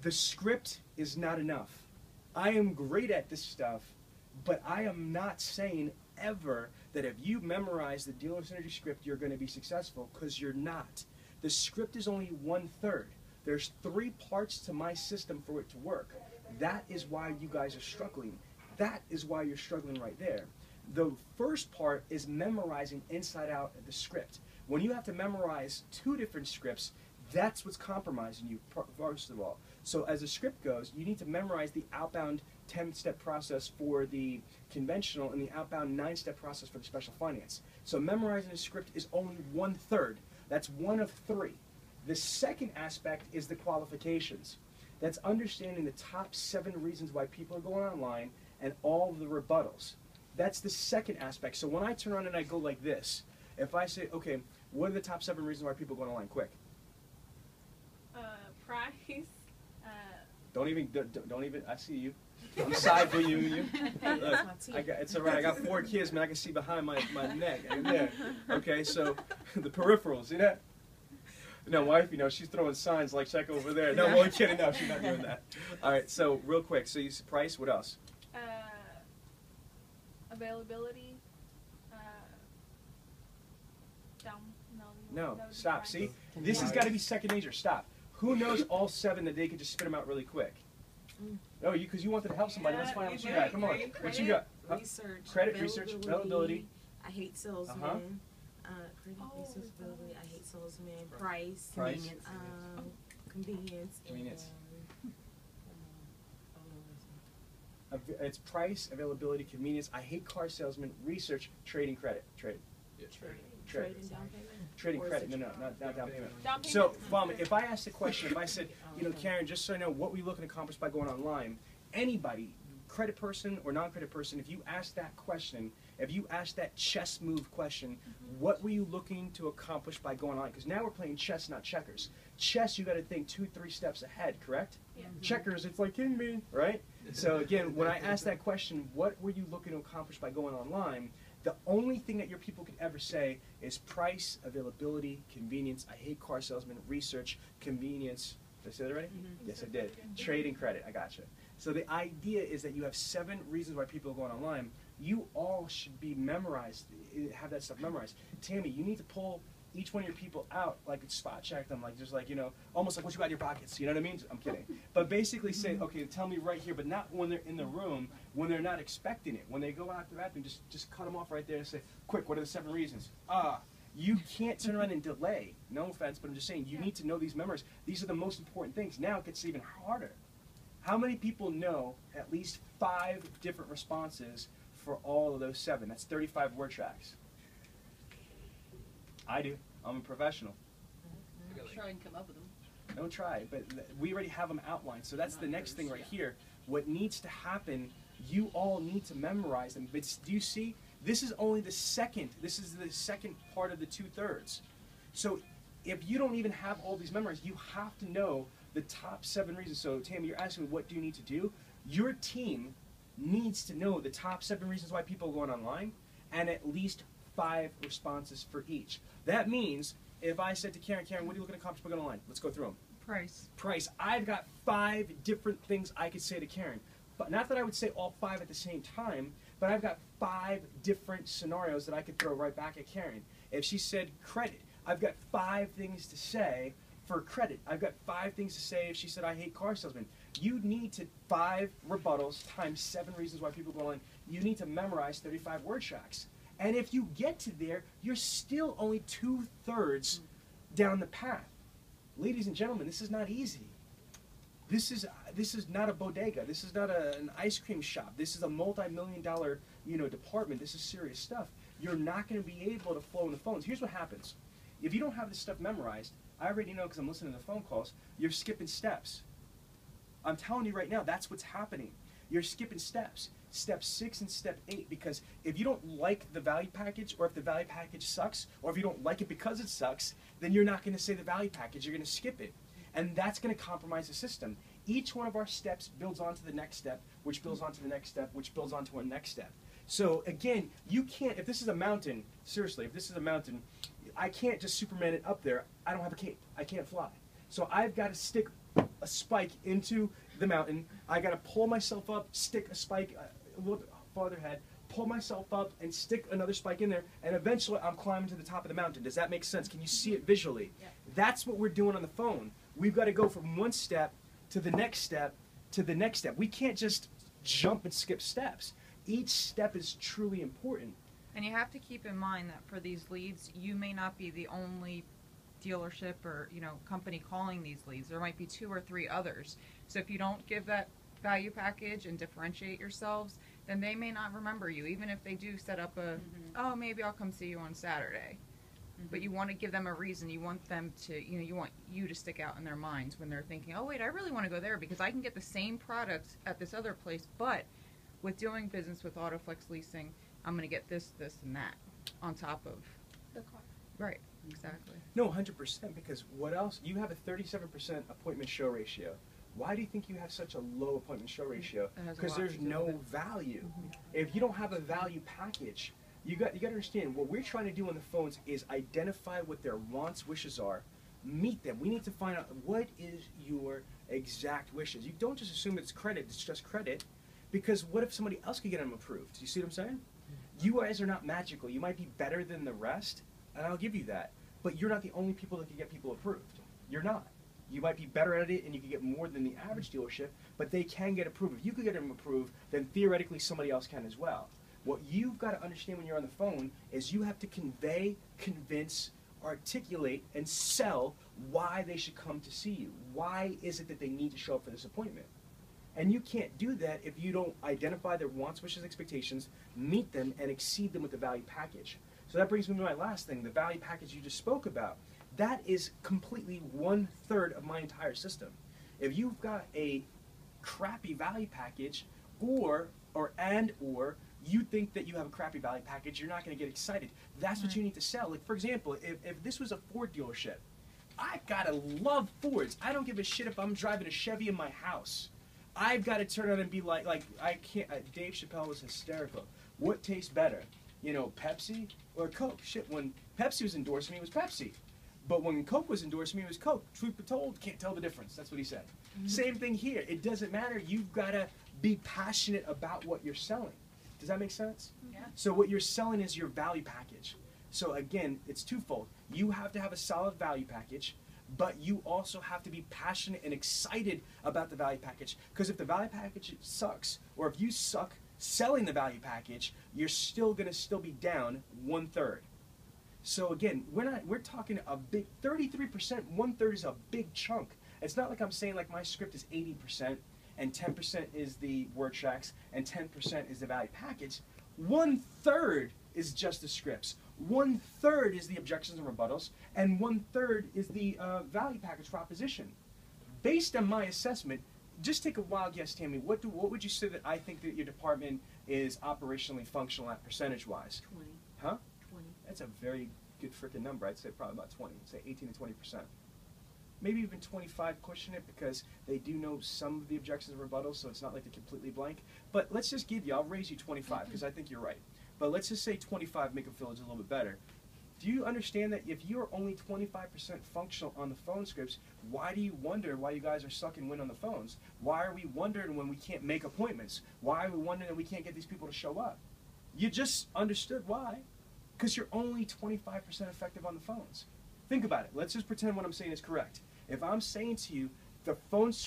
The script is not enough. I am great at this stuff, but I am not saying ever that if you memorize the dealer synergy script, you're going to be successful, because you're not. The script is only 1/3. There's 3 parts to my system for it to work. That is why you guys are struggling. That is why you're struggling right there. The first part is memorizing inside out the script. When you have to memorize 2 different scripts, that's what's compromising you, first of all. So as the script goes, you need to memorize the outbound 10-step process for the conventional and the outbound 9-step process for the special finance. So memorizing the script is only 1/3. That's 1 of 3. The second aspect is the qualifications. That's understanding the top 7 reasons why people are going online and all of the rebuttals. That's the second aspect. So when I turn around and I go like this, if I say, okay, what are the top 7 reasons why people go online? Quick. Price. Don't even. I see you. I'm side for you. Look, it's all right. I got 4 kids, man. I can see behind my neck. Yeah. Okay, so the peripherals. See that? No, wife, she's throwing signs like check over there. No, I'm only kidding. No, she's not doing that. All right, so real quick. So you see price. What else? Availability. No, stop. Price. See, this has got to be second nature. Stop. Who knows all 7 that they could just spit them out really quick? No, because you wanted to help somebody. Let's find out what you got. Come on. What you got? Research. Credit, research, availability. I hate salesmen. Credit, research, availability. I hate salesmen. Price. Convenience. Convenience. It's price, availability, convenience. I hate car salesmen. Research, trading credit. Trade. Yeah, trading down payment. Trading credit. No, not down payment. Down payment. So, if I asked a question, if I said, Karen, just so I know what we looking to accomplish by going online, anybody, credit person or non-credit person, if you ask that question, if you ask that chess move question, what were you looking to accomplish by going online? Because now we're playing chess, not checkers. Chess, you got to think 2-3 steps ahead, correct? Yeah. Checkers, it's like king me, right? So again, when I ask that question, what were you looking to accomplish by going online? The only thing that your people could ever say is price, availability, convenience. I hate car salesmen. Research, convenience. Did I say that already? Yes, I did. Trading credit. I gotcha. So the idea is that you have 7 reasons why people are going online. You all should be memorized, have that stuff memorized. Tammy, you need to pull each one of your people out, like spot check them, like just like, almost like what you got in your pockets. You know what I mean? I'm kidding. But basically say, okay, tell me right here, but not when they're in the room, when they're not expecting it. When they go out to the bathroom, just cut them off right there and say, quick, what are the 7 reasons? You can't turn around and delay. No offense, but I'm just saying, you need to know these memories. These are the most important things. Now it gets even harder. How many people know at least 5 different responses for all of those 7? That's 35 word tracks. I do. I'm a professional. Try and come up with them. Don't try, but we already have them outlined. So that's the next thing right here. What needs to happen, you all need to memorize them. But do you see? This is only the second. This is the second part of the 2/3. So if you don't even have all these memorized, you have to know the top 7 reasons. So Tammy, you're asking what do you need to do? Your team needs to know the top 7 reasons why people are going online and at least 5 responses for each. That means if I said to Karen, what are you looking to accomplish by going online? Let's go through them. Price. I've got 5 different things I could say to Karen. But not that I would say all 5 at the same time, but I've got 5 different scenarios that I could throw right back at Karen. If she said credit, I've got 5 things to say for credit. I've got 5 things to say if she said I hate car salesmen. You need to 5 rebuttals times 7 reasons why people go online. You need to memorize 35 word tracks. And if you get to there, you're still only 2/3 down the path. Ladies and gentlemen, this is not easy. This is not a bodega. This is not an ice cream shop. This is a multi-million-dollar department. This is serious stuff. You're not going to be able to flow in the phones. Here's what happens. If you don't have this stuff memorized, I already know because I'm listening to the phone calls, you're skipping steps. I'm telling you right now, that's what's happening. You're skipping steps. Step 6 and step 8, because if you don't like the value package, or if the value package sucks, or if you don't like it because it sucks, then you're not going to say the value package, you're going to skip it. And that's going to compromise the system. Each one of our steps builds onto the next step, which builds onto the next step, which builds onto our next step. So again, you can't, if this is a mountain, seriously, if this is a mountain, I can't just Superman it up there. I don't have a cape. I can't fly. So I've got to stick a a spike into the mountain. I got to pull myself up, stick a spike a little bit farther ahead, pull myself up and stick another spike in there, and eventually I'm climbing to the top of the mountain. Does that make sense? Can you see it visually? Yeah. That's what we're doing on the phone. We've got to go from one step to the next step to the next step. We can't just jump and skip steps. Each step is truly important. And you have to keep in mind that for these leads, you may not be the only dealership or company calling these leads. There might be 2 or 3 others. So if you don't give that value package and differentiate yourselves, then they may not remember you, even if they do set up a, oh, maybe I'll come see you on Saturday. But you want to give them a reason. You want them to, you want you to stick out in their minds when they're thinking, oh, wait, I really want to go there because I can get the same product at this other place, but with doing business with AutoFlex Leasing, I'm going to get this, this, and that on top of The car. Right, exactly. No, 100%, because what else? You have a 37% appointment show ratio. Why do you think you have such a low appointment show ratio? Because there's no value. If you don't have a value package, you got to understand what we're trying to do on the phones is identify what their wants, wishes are, meet them. We need to find out what is your exact wishes. You don't just assume it's credit, it's just credit, because what if somebody else could get them approved? Do you see what I'm saying? You guys are not magical. You might be better than the rest, and I'll give you that, but you're not the only people that can get people approved. You're not. You might be better at it and you can get more than the average dealership, but they can get approved. If you could get them approved, then theoretically somebody else can as well. What you've got to understand when you're on the phone is you have to convey, convince, articulate, and sell why they should come to see you. Why is it that they need to show up for this appointment? And you can't do that if you don't identify their wants, wishes, expectations, meet them, and exceed them with the value package. So that brings me to my last thing, the value package you just spoke about. That is completely 1/3 of my entire system. If you've got a crappy value package, or you think that you have a crappy value package, you're not going to get excited. That's what you need to sell. Like, for example, if this was a Ford dealership, I gotta love Fords. I don't give a shit if I'm driving a Chevy in my house. I've got to turn on and be like I can't. Dave Chappelle was hysterical. What tastes better, Pepsi or Coke? Shit, when Pepsi was endorsing me, it was Pepsi. But when Coke was endorsing me, it was Coke. Truth be told, can't tell the difference. That's what he said. Same thing here. It doesn't matter. You've got to be passionate about what you're selling. Does that make sense? Yeah. So what you're selling is your value package. So again, it's twofold. You have to have a solid value package, but you also have to be passionate and excited about the value package. Because if the value package sucks, or if you suck selling the value package, you're still going to be down 1/3. So again, we're talking a big 33%, 1/3 is a big chunk. It's not like I'm saying like my script is 80% and 10% is the word tracks and 10% is the value package. 1/3 is just the scripts. 1/3 is the objections and rebuttals, and 1/3 is the value package proposition. Based on my assessment, just take a wild guess, Tammy. What would you say that I think that your department is operationally functional at percentage-wise? 20. Huh? 20. That's a very good freaking number. I'd say probably about 20. I'd say 18 to 20%. Maybe even 25 pushing it because they do know some of the objections and rebuttals, so it's not like they're completely blank. But let's just I'll raise you 25 because I think you're right. But let's just say 25, make them feel it's a little bit better. Do you understand that if you're only 25% functional on the phone scripts, why do you wonder why you guys are sucking wind on the phones? Why are we wondering when we can't make appointments? Why are we wondering that we can't get these people to show up? You just understood why. Because you're only 25% effective on the phones. Think about it. Let's just pretend what I'm saying is correct. If I'm saying to you, the phone